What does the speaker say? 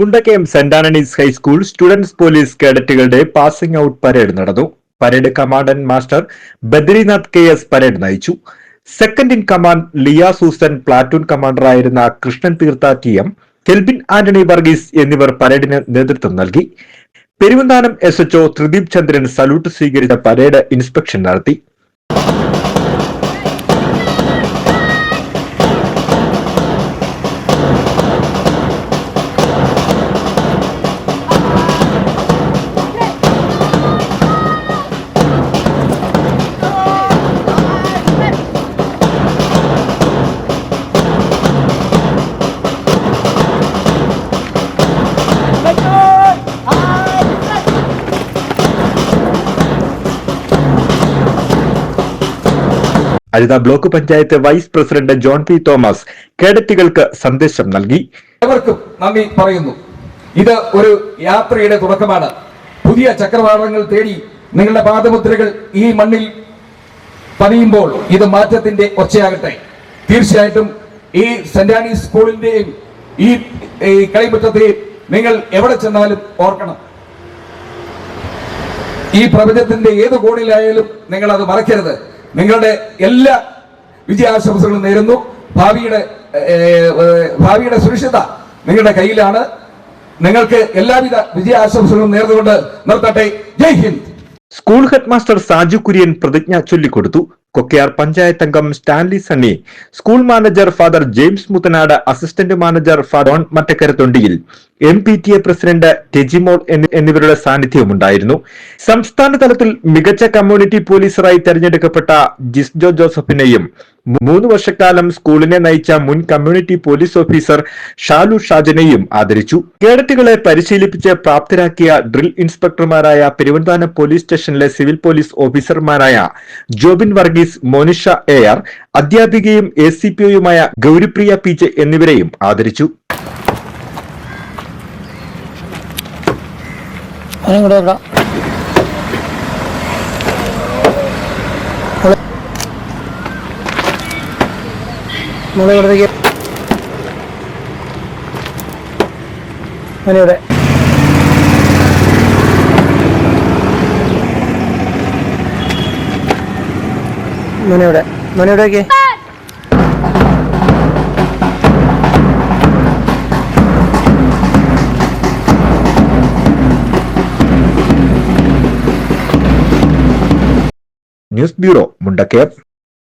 Mundakayam Saint Antony's high school students police കേഡറ്റുകളുടെ passing out parade നടന്നു. Parade commandant master Badrinath KS parade നയിച്ചു. Second in command Liya Susan, platoon കമാൻഡറായിരുന്ന Krishnan Theertha TM, Kelvin Antony Varghese എന്നിവർ പരേഡിന് നേതൃത്വം നൽകി. പെരുവന്താനം SHO ത്രിദീപ് ചന്ദ്രൻ സല്യൂട്ട് സ്വീകരിച്ച പരേഡ് ഇൻസ്പെക്ഷൻ നടത്തി. Azhutha block panchayat vice president John P. Thomas കേഡറ്റുകൾക്ക് സന്ദേശം നൽകി. എല്ലാവർക്കും നന്ദി പറയുന്നു. ഇത് ഒരു യാത്രയുടെ തുടക്കമാണ്. പുതിയ ചക്രവാളങ്ങൾ തേടി നിങ്ങളുടെ പാദമുദ്രകൾ ഈ മണ്ണിൽ പതിയുമ്പോൾ ഇത് മാറ്റത്തിന്റെ ഒച്ചയാകട്ടെ. തീർച്ചയായിട്ടും ഈ സെന്റ് ആനീസ് സ്കൂളിന്റെയും ഈ കളിമുറ്റത്തെയും നിങ്ങൾ എവിടെ ചെന്നാലും ഓർക്കണം. ഈ പ്രപഞ്ചത്തിന്റെ ഏത് കോണിലായാലും നിങ്ങൾ അത് മറക്കരുത്. നിങ്ങളുടെ എല്ലാ വിജയാശംസകളും നേരുന്നു. ഭാവിയുടെ സുരക്ഷിത നിങ്ങളുടെ കയ്യിലാണ്. നിങ്ങൾക്ക് എല്ലാവിധ വിജയാശംസകളും നേർന്നുകൊണ്ട് നിർത്തട്ടെ. Jai Hind. School head master Saju Kurian പ്രതിജ്ഞ ചൊല്ലിക്കൊടുത്തു. കൊക്കയാർ പഞ്ചായത്ത് അംഗം Stanley Sunny, school manager father James Muthanad, assistant manager father മറ്റക്കരത്തൊണ്ടിയിൽ, MPTA പ്രസിഡന്റ് ടെജിമോൾ എന്നിവരുടെ സാന്നിധ്യവുമുണ്ടായിരുന്നു. സംസ്ഥാന തലത്തിൽ മികച്ച കമ്മ്യൂണിറ്റി പോലീസറായി തെരഞ്ഞെടുക്കപ്പെട്ട ജിസ്ജോ ജോസഫിനെയും 3 വർഷക്കാലം സ്കൂളിനെ നയിച്ച മുൻ കമ്മ്യൂണിറ്റി പോലീസ് ഓഫീസർ ഷാലു ഷാജനെയും ആദരിച്ചു. കേഡറ്റുകളെ പരിശീലിപ്പിച്ച് പ്രാപ്തരാക്കിയ ഡ്രിൽ ഇൻസ്പെക്ടർമാരായ പെരുവന്താനം പോലീസ് സ്റ്റേഷനിലെ സിവിൽ പോലീസ് ഓഫീസർമാരായ ജോബിൻ വർഗീസ്, മോനിഷ AR, അധ്യാപികയും ACPOയുമായ ഗൗരിപ്രിയ PJ എന്നിവരെയും ആദരിച്ചു. മനയുടെ ന്യൂസ് ബ്യൂറോ, മുണ്ടക്കയം.